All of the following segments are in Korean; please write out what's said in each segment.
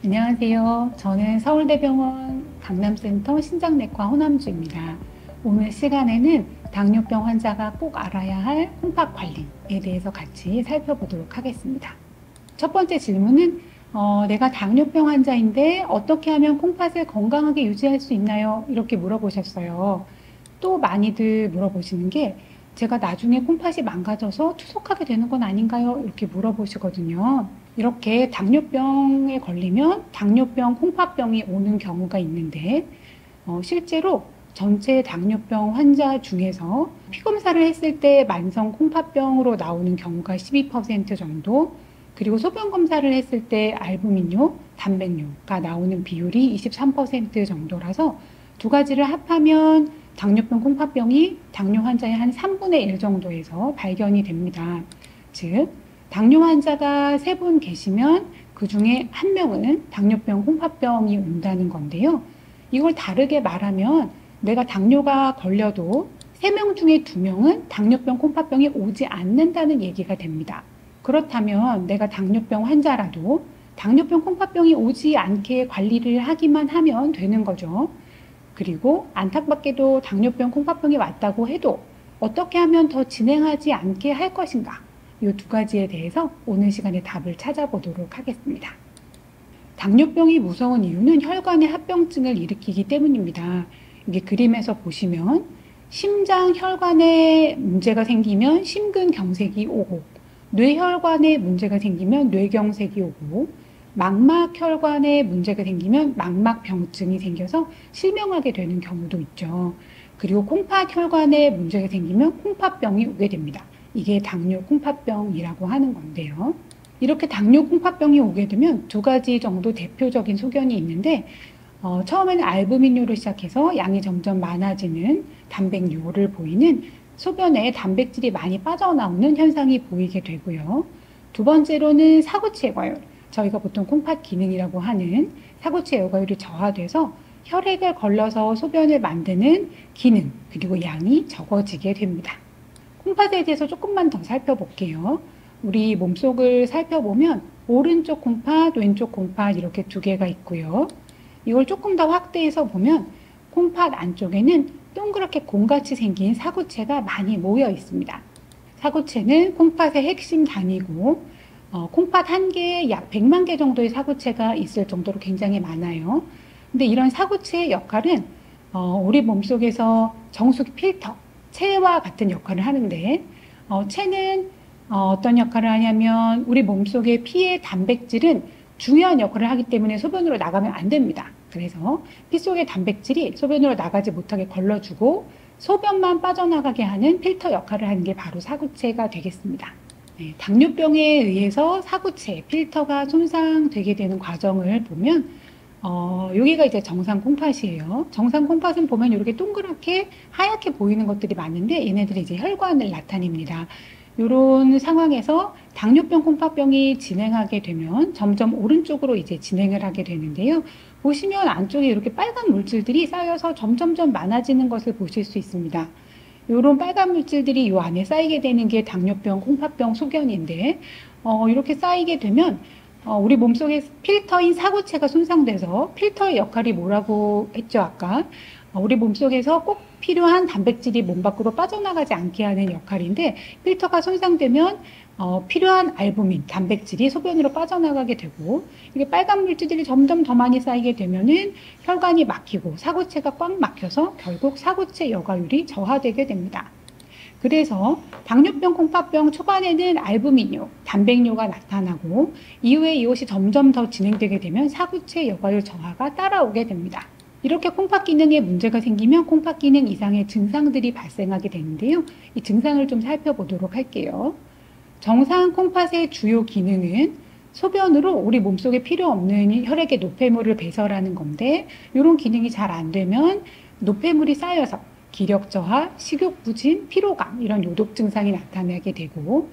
안녕하세요. 저는 서울대병원 강남센터 신장내과 호남주입니다. 오늘 시간에는 당뇨병 환자가 꼭 알아야 할 콩팥 관리에 대해서 같이 살펴보도록 하겠습니다. 첫 번째 질문은 내가 당뇨병 환자인데 어떻게 하면 콩팥을 건강하게 유지할 수 있나요? 이렇게 물어보셨어요. 또 많이들 물어보시는 게 제가 나중에 콩팥이 망가져서 투석하게 되는 건 아닌가요? 이렇게 물어보시거든요. 이렇게 당뇨병에 걸리면 당뇨병 콩팥병이 오는 경우가 있는데 실제로 전체 당뇨병 환자 중에서 피검사를 했을 때 만성 콩팥병으로 나오는 경우가 12% 정도, 그리고 소변 검사를 했을 때 알부민뇨, 단백뇨가 나오는 비율이 23% 정도라서 두 가지를 합하면 당뇨병 콩팥병이 당뇨 환자의 한 3분의 1 정도에서 발견이 됩니다. 즉, 당뇨 환자가 3분 계시면 그 중에 1명은 당뇨병 콩팥병이 온다는 건데요. 이걸 다르게 말하면 내가 당뇨가 걸려도 3명 중에 2명은 당뇨병 콩팥병이 오지 않는다는 얘기가 됩니다. 그렇다면 내가 당뇨병 환자라도 당뇨병 콩팥병이 오지 않게 관리를 하기만 하면 되는 거죠. 그리고 안타깝게도 당뇨병 콩팥병이 왔다고 해도 어떻게 하면 더 진행하지 않게 할 것인가? 이 두 가지에 대해서 오늘 시간에 답을 찾아보도록 하겠습니다. 당뇨병이 무서운 이유는 혈관의 합병증을 일으키기 때문입니다. 이게 그림에서 보시면 심장 혈관에 문제가 생기면 심근경색이 오고, 뇌혈관에 문제가 생기면 뇌경색이 오고, 망막혈관에 문제가 생기면 망막병증이 생겨서 실명하게 되는 경우도 있죠. 그리고 콩팥혈관에 문제가 생기면 콩팥병이 오게 됩니다. 이게 당뇨 콩팥병이라고 하는 건데요. 이렇게 당뇨 콩팥병이 오게 되면 두 가지 정도 대표적인 소견이 있는데 처음에는 알부민뇨로 시작해서 양이 점점 많아지는 단백뇨를 보이는 소변에 단백질이 많이 빠져나오는 현상이 보이게 되고요. 두 번째로는 사구체 여과율, 저희가 보통 콩팥 기능이라고 하는 사구체 여과율이 저하돼서 혈액을 걸러서 소변을 만드는 기능, 그리고 양이 적어지게 됩니다. 콩팥에 대해서 조금만 더 살펴볼게요. 우리 몸속을 살펴보면 오른쪽 콩팥, 왼쪽 콩팥 이렇게 두 개가 있고요. 이걸 조금 더 확대해서 보면 콩팥 안쪽에는 동그랗게 공같이 생긴 사구체가 많이 모여 있습니다. 사구체는 콩팥의 핵심 단위고 콩팥 한 개에 약 100만 개 정도의 사구체가 있을 정도로 굉장히 많아요. 근데 이런 사구체의 역할은 우리 몸속에서 정수기 필터, 체와 같은 역할을 하는데 체는 어떤 역할을 하냐면 우리 몸속의 피의 단백질은 중요한 역할을 하기 때문에 소변으로 나가면 안 됩니다. 그래서 피 속의 단백질이 소변으로 나가지 못하게 걸러주고 소변만 빠져나가게 하는 필터 역할을 하는 게 바로 사구체가 되겠습니다. 네, 당뇨병에 의해서 사구체, 필터가 손상되게 되는 과정을 보면 여기가 이제 정상 콩팥이에요. 정상 콩팥은 보면 이렇게 동그랗게 하얗게 보이는 것들이 많은데 얘네들이 이제 혈관을 나타냅니다. 이런 상황에서 당뇨병 콩팥병이 진행하게 되면 점점 오른쪽으로 이제 진행을 하게 되는데요. 보시면 안쪽에 이렇게 빨간 물질들이 쌓여서 점점점 많아지는 것을 보실 수 있습니다. 이런 빨간 물질들이 이 안에 쌓이게 되는 게 당뇨병 콩팥병 소견인데 이렇게 쌓이게 되면 우리 몸속의 필터인 사구체가 손상돼서 필터의 역할이 뭐라고 했죠, 아까? 우리 몸속에서 꼭 필요한 단백질이 몸 밖으로 빠져나가지 않게 하는 역할인데 필터가 손상되면 필요한 알부민, 단백질이 소변으로 빠져나가게 되고 이게 빨간 물질들이 점점 더 많이 쌓이게 되면은 혈관이 막히고 사구체가 꽉 막혀서 결국 사구체 여과율이 저하되게 됩니다. 그래서 당뇨병 콩팥병 초반에는 알부민뇨, 단백뇨가 나타나고 이후에 이것이 점점 더 진행되게 되면 사구체 여과율 저하가 따라오게 됩니다. 이렇게 콩팥 기능에 문제가 생기면 콩팥 기능 이상의 증상들이 발생하게 되는데요. 이 증상을 좀 살펴보도록 할게요. 정상 콩팥의 주요 기능은 소변으로 우리 몸속에 필요 없는 혈액의 노폐물을 배설하는 건데 이런 기능이 잘 안 되면 노폐물이 쌓여서 기력 저하, 식욕 부진, 피로감 이런 요독 증상이 나타나게 되고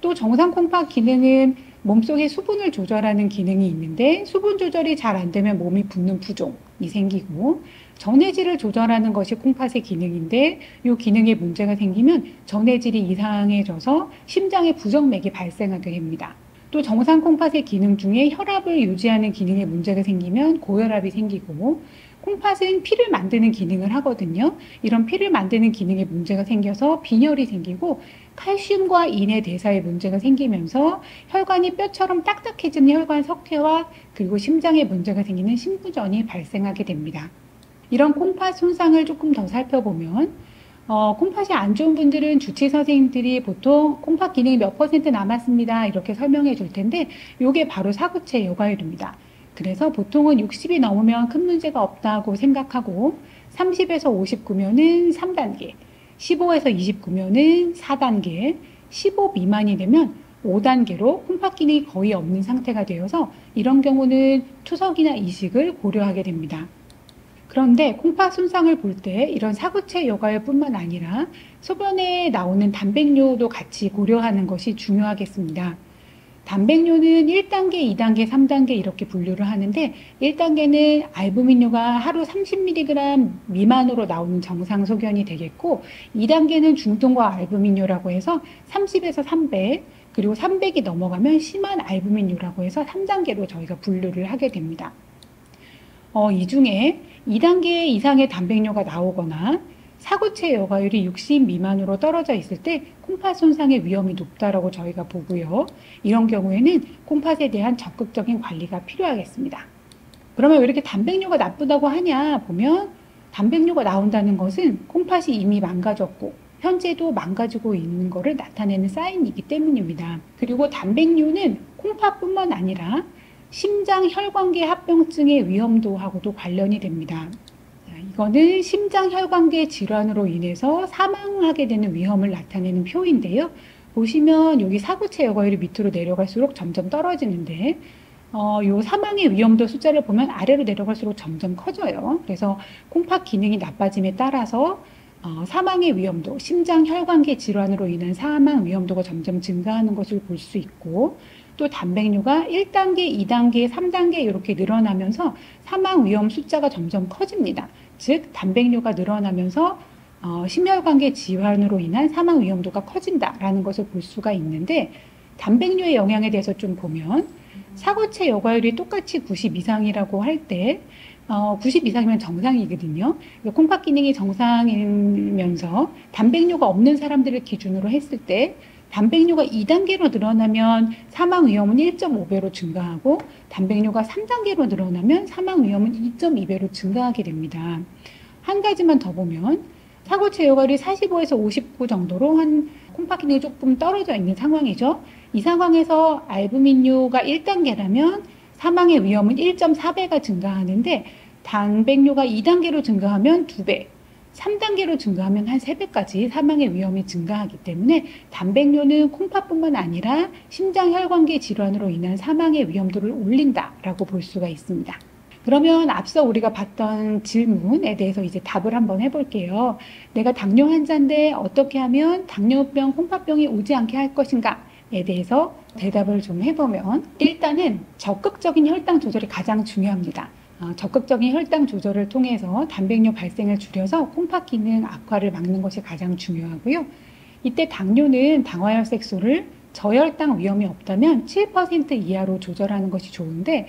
또 정상 콩팥 기능은 몸속의 수분을 조절하는 기능이 있는데 수분 조절이 잘 안 되면 몸이 붓는 부종이 생기고 전해질을 조절하는 것이 콩팥의 기능인데 이 기능에 문제가 생기면 전해질이 이상해져서 심장에 부정맥이 발생하게 됩니다. 또 정상 콩팥의 기능 중에 혈압을 유지하는 기능에 문제가 생기면 고혈압이 생기고, 콩팥은 피를 만드는 기능을 하거든요. 이런 피를 만드는 기능에 문제가 생겨서 빈혈이 생기고, 칼슘과 인의 대사에 문제가 생기면서 혈관이 뼈처럼 딱딱해지는 혈관 석회와 그리고 심장에 문제가 생기는 심부전이 발생하게 됩니다. 이런 콩팥 손상을 조금 더 살펴보면, 콩팥이 안 좋은 분들은 주치 선생님들이 보통 콩팥 기능이 몇 % 남았습니다, 이렇게 설명해 줄 텐데, 이게 바로 사구체 여과율입니다. 그래서 보통은 60이 넘으면 큰 문제가 없다고 생각하고, 30에서 59면은 3단계, 15에서 29면은 4단계, 15 미만이 되면 5단계로 콩팥 기능이 거의 없는 상태가 되어서 이런 경우는 투석이나 이식을 고려하게 됩니다. 그런데 콩팥 손상을 볼 때 이런 사구체 여과율뿐만 아니라 소변에 나오는 단백뇨도 같이 고려하는 것이 중요하겠습니다. 단백뇨는 1단계, 2단계, 3단계 이렇게 분류를 하는데, 1단계는 알부민뇨가 하루 30mg 미만으로 나오는 정상 소견이 되겠고, 2단계는 중등과 알부민뇨라고 해서 30에서 300, 그리고 300이 넘어가면 심한 알부민뇨라고 해서 3단계로 저희가 분류를 하게 됩니다. 이 중에 2단계 이상의 단백뇨가 나오거나 사구체 여과율이 60 미만으로 떨어져 있을 때 콩팥 손상의 위험이 높다라고 저희가 보고요. 이런 경우에는 콩팥에 대한 적극적인 관리가 필요하겠습니다. 그러면 왜 이렇게 단백뇨가 나쁘다고 하냐 보면, 단백뇨가 나온다는 것은 콩팥이 이미 망가졌고 현재도 망가지고 있는 것을 나타내는 사인이기 때문입니다. 그리고 단백뇨는 콩팥뿐만 아니라 심장 혈관계 합병증의 위험도하고도 관련이 됩니다. 이거는 심장 혈관계 질환으로 인해서 사망하게 되는 위험을 나타내는 표인데요. 보시면 여기 사구체 여과율이 밑으로 내려갈수록 점점 떨어지는데, 요 사망의 위험도 숫자를 보면 아래로 내려갈수록 점점 커져요. 그래서 콩팥 기능이 나빠짐에 따라서 사망의 위험도, 심장 혈관계 질환으로 인한 사망 위험도가 점점 증가하는 것을 볼 수 있고, 또 단백뇨가 1단계, 2단계, 3단계 이렇게 늘어나면서 사망 위험 숫자가 점점 커집니다. 즉 단백뇨가 늘어나면서 심혈관계 질환으로 인한 사망 위험도가 커진다라는 것을 볼 수가 있는데, 단백뇨의 영향에 대해서 좀 보면 사구체 여과율이 똑같이 90 이상이라고 할 때 90 이상이면 정상이거든요. 콩팥 기능이 정상이면서 단백뇨가 없는 사람들을 기준으로 했을 때 단백뇨가 2단계로 늘어나면 사망 위험은 1.5배로 증가하고, 단백뇨가 3단계로 늘어나면 사망 위험은 2.2배로 증가하게 됩니다. 한 가지만 더 보면 사구체 여과율이 45에서 59 정도로 한 콩팥 기능이 조금 떨어져 있는 상황이죠. 이 상황에서 알부민뇨가 1단계라면 사망의 위험은 1.4배가 증가하는데, 단백뇨가 2단계로 증가하면 2배, 3단계로 증가하면 한 3배까지 사망의 위험이 증가하기 때문에 단백뇨는 콩팥뿐만 아니라 심장 혈관계 질환으로 인한 사망의 위험도를 올린다라고 볼 수가 있습니다. 그러면 앞서 우리가 봤던 질문에 대해서 이제 답을 한번 해볼게요. 내가 당뇨 환자인데 어떻게 하면 당뇨병, 콩팥병이 오지 않게 할 것인가에 대해서 대답을 좀 해보면, 일단은 적극적인 혈당 조절이 가장 중요합니다. 적극적인 혈당 조절을 통해서 단백뇨 발생을 줄여서 콩팥 기능 악화를 막는 것이 가장 중요하고요. 이때 당뇨는 당화혈색소를 저혈당 위험이 없다면 7% 이하로 조절하는 것이 좋은데,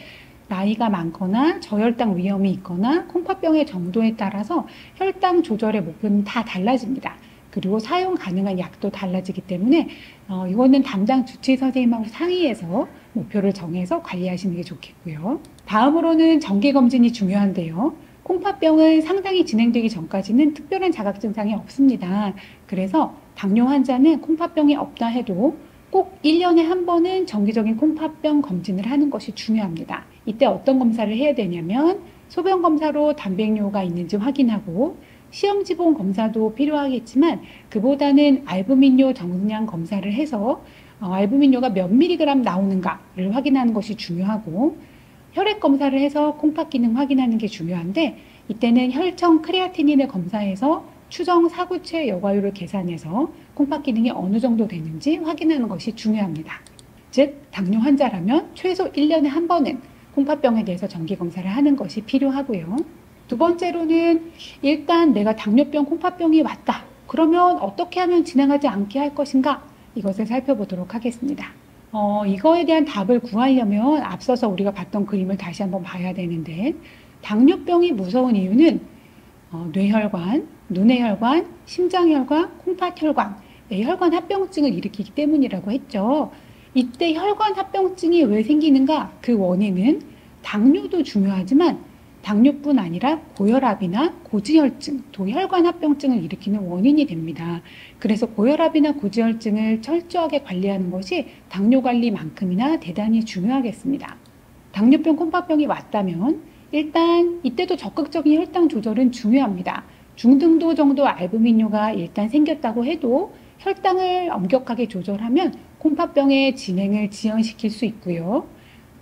나이가 많거나 저혈당 위험이 있거나 콩팥병의 정도에 따라서 혈당 조절의 목표는 다 달라집니다. 그리고 사용 가능한 약도 달라지기 때문에 이거는 담당 주치의 선생님하고 상의해서 목표를 정해서 관리하시는 게 좋겠고요. 다음으로는 정기검진이 중요한데요. 콩팥병은 상당히 진행되기 전까지는 특별한 자각 증상이 없습니다. 그래서 당뇨 환자는 콩팥병이 없다 해도 꼭 1년에 한 번은 정기적인 콩팥병 검진을 하는 것이 중요합니다. 이때 어떤 검사를 해야 되냐면, 소변 검사로 단백뇨가 있는지 확인하고, 시험지봉 검사도 필요하겠지만 그보다는 알부민뇨 정량 검사를 해서 알부민뇨가 몇 미리그램 나오는가를 확인하는 것이 중요하고, 혈액 검사를 해서 콩팥 기능 확인하는 게 중요한데, 이때는 혈청 크레아티닌을 검사해서 추정 사구체 여과율을 계산해서 콩팥 기능이 어느 정도 되는지 확인하는 것이 중요합니다. 즉 당뇨 환자라면 최소 1년에 한 번은 콩팥병에 대해서 정기 검사를 하는 것이 필요하고요. 두 번째로는 일단 내가 당뇨병, 콩팥병이 왔다. 그러면 어떻게 하면 진행하지 않게 할 것인가? 이것을 살펴보도록 하겠습니다. 이거에 대한 답을 구하려면 앞서서 우리가 봤던 그림을 다시 한번 봐야 되는데, 당뇨병이 무서운 이유는 뇌혈관, 눈의 혈관, 심장혈관, 콩팥혈관, 혈관 합병증을 일으키기 때문이라고 했죠. 이때 혈관 합병증이 왜 생기는가? 그 원인은 당뇨도 중요하지만 당뇨뿐 아니라 고혈압이나 고지혈증, 또 혈관 합병증을 일으키는 원인이 됩니다. 그래서 고혈압이나 고지혈증을 철저하게 관리하는 것이 당뇨 관리만큼이나 대단히 중요하겠습니다. 당뇨병, 콩팥병이 왔다면 일단 이때도 적극적인 혈당 조절은 중요합니다. 중등도 정도 알부민뇨가 일단 생겼다고 해도 혈당을 엄격하게 조절하면 콩팥병의 진행을 지연시킬 수 있고요.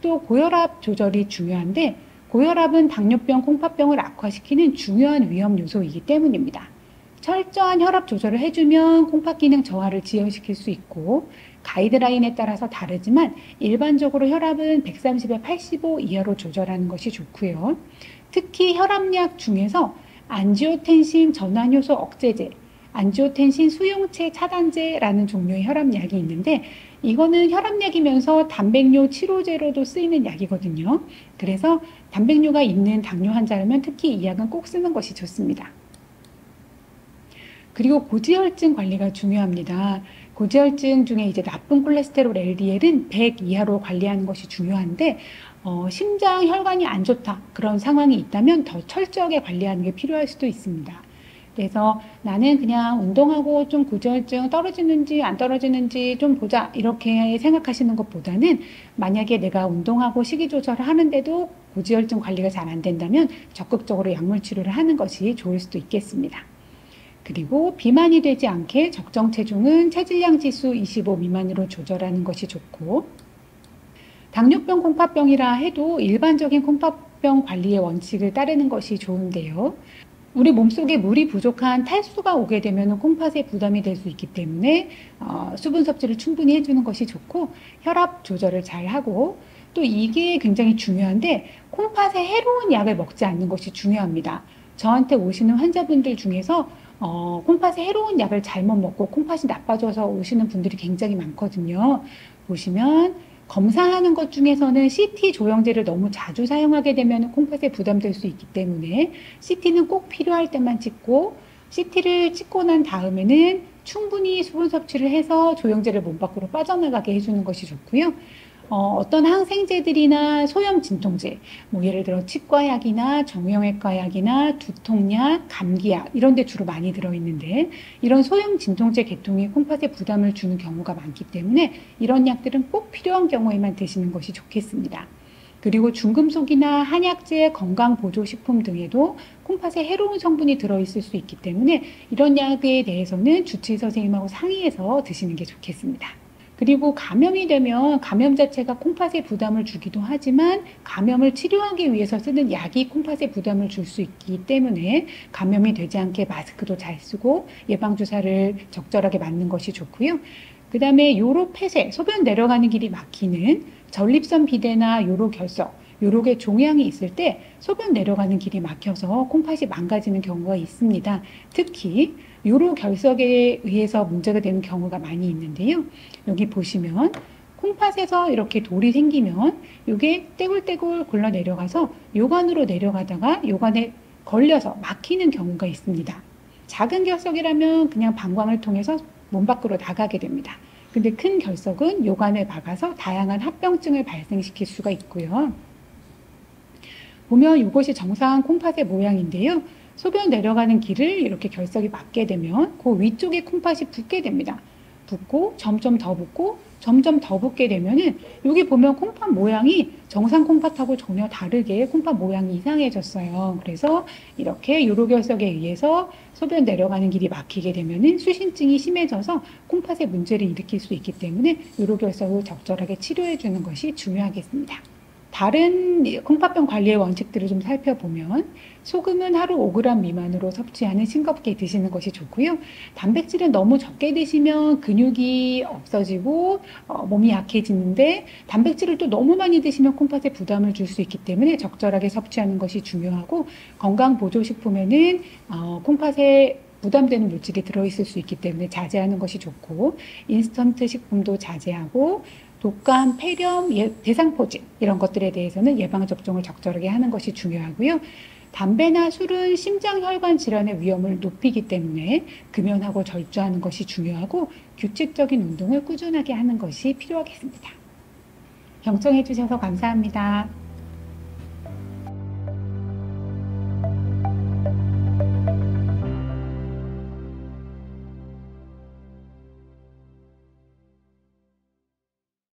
또 고혈압 조절이 중요한데 고혈압은 당뇨병, 콩팥병을 악화시키는 중요한 위험 요소이기 때문입니다. 철저한 혈압 조절을 해주면 콩팥 기능 저하를 지연시킬 수 있고 가이드라인에 따라서 다르지만 일반적으로 혈압은 130에 85 이하로 조절하는 것이 좋고요. 특히 혈압약 중에서 안지오텐신 전환효소 억제제, 안지오텐신 수용체 차단제라는 종류의 혈압약이 있는데 이거는 혈압약이면서 단백뇨 치료제로도 쓰이는 약이거든요. 그래서 단백뇨가 있는 당뇨 환자라면 특히 이 약은 꼭 쓰는 것이 좋습니다. 그리고 고지혈증 관리가 중요합니다. 고지혈증 중에 이제 나쁜 콜레스테롤 LDL은 100 이하로 관리하는 것이 중요한데 심장 혈관이 안 좋다 그런 상황이 있다면 더 철저하게 관리하는 게 필요할 수도 있습니다. 그래서 나는 그냥 운동하고 좀 고지혈증 떨어지는지 안 떨어지는지 좀 보자 이렇게 생각하시는 것보다는 만약에 내가 운동하고 식이 조절을 하는데도 고지혈증 관리가 잘 안 된다면 적극적으로 약물 치료를 하는 것이 좋을 수도 있겠습니다. 그리고 비만이 되지 않게 적정 체중은 체질량 지수 25 미만으로 조절하는 것이 좋고 당뇨병, 콩팥병이라 해도 일반적인 콩팥병 관리의 원칙을 따르는 것이 좋은데요. 우리 몸속에 물이 부족한 탈수가 오게 되면 콩팥에 부담이 될 수 있기 때문에 수분 섭취를 충분히 해주는 것이 좋고 혈압 조절을 잘 하고 또 이게 굉장히 중요한데 콩팥에 해로운 약을 먹지 않는 것이 중요합니다. 저한테 오시는 환자분들 중에서 콩팥에 해로운 약을 잘못 먹고 콩팥이 나빠져서 오시는 분들이 굉장히 많거든요. 보시면 검사하는 것 중에서는 CT 조영제를 너무 자주 사용하게 되면 콩팥에 부담될 수 있기 때문에 CT는 꼭 필요할 때만 찍고 CT를 찍고 난 다음에는 충분히 수분 섭취를 해서 조영제를 몸 밖으로 빠져나가게 해주는 것이 좋고요. 어떤 항생제들이나 소염 진통제, 뭐 예를 들어 치과약이나 정형외과약이나 두통약, 감기약 이런 데 주로 많이 들어있는데 이런 소염 진통제 계통이 콩팥에 부담을 주는 경우가 많기 때문에 이런 약들은 꼭 필요한 경우에만 드시는 것이 좋겠습니다. 그리고 중금속이나 한약재, 건강보조식품 등에도 콩팥에 해로운 성분이 들어있을 수 있기 때문에 이런 약에 대해서는 주치의 선생님하고 상의해서 드시는 게 좋겠습니다. 그리고 감염이 되면 감염 자체가 콩팥에 부담을 주기도 하지만 감염을 치료하기 위해서 쓰는 약이 콩팥에 부담을 줄 수 있기 때문에 감염이 되지 않게 마스크도 잘 쓰고 예방주사를 적절하게 맞는 것이 좋고요. 그 다음에 요로 폐쇄, 소변 내려가는 길이 막히는 전립선 비대나 요로 결석, 요록에 종양이 있을 때 소변 내려가는 길이 막혀서 콩팥이 망가지는 경우가 있습니다. 특히 요로 결석에 의해서 문제가 되는 경우가 많이 있는데요. 여기 보시면 콩팥에서 이렇게 돌이 생기면 이게 떼굴떼굴 굴러 내려가서 요관으로 내려가다가 요관에 걸려서 막히는 경우가 있습니다. 작은 결석이라면 그냥 방광을 통해서 몸 밖으로 나가게 됩니다. 근데 큰 결석은 요관을 막아서 다양한 합병증을 발생시킬 수가 있고요. 보면 이것이 정상 콩팥의 모양인데요. 소변 내려가는 길을 이렇게 결석이 막게 되면 그 위쪽에 콩팥이 붓게 됩니다. 붓고 점점 더 붓고 점점 더 붓게 되면은 여기 보면 콩팥 모양이 정상 콩팥하고 전혀 다르게 콩팥 모양이 이상해졌어요. 그래서 이렇게 요로결석에 의해서 소변 내려가는 길이 막히게 되면은 수신증이 심해져서 콩팥에 문제를 일으킬 수 있기 때문에 요로결석을 적절하게 치료해 주는 것이 중요하겠습니다. 다른 콩팥병 관리의 원칙들을 좀 살펴보면 소금은 하루 5g 미만으로 섭취하는 싱겁게 드시는 것이 좋고요. 단백질은 너무 적게 드시면 근육이 없어지고 몸이 약해지는데 단백질을 또 너무 많이 드시면 콩팥에 부담을 줄 수 있기 때문에 적절하게 섭취하는 것이 중요하고 건강보조식품에는 콩팥에 부담되는 물질이 들어있을 수 있기 때문에 자제하는 것이 좋고 인스턴트 식품도 자제하고 독감, 폐렴, 대상포진 이런 것들에 대해서는 예방접종을 적절하게 하는 것이 중요하고요. 담배나 술은 심장혈관 질환의 위험을 높이기 때문에 금연하고 절주하는 것이 중요하고 규칙적인 운동을 꾸준하게 하는 것이 필요하겠습니다. 경청해 주셔서 감사합니다.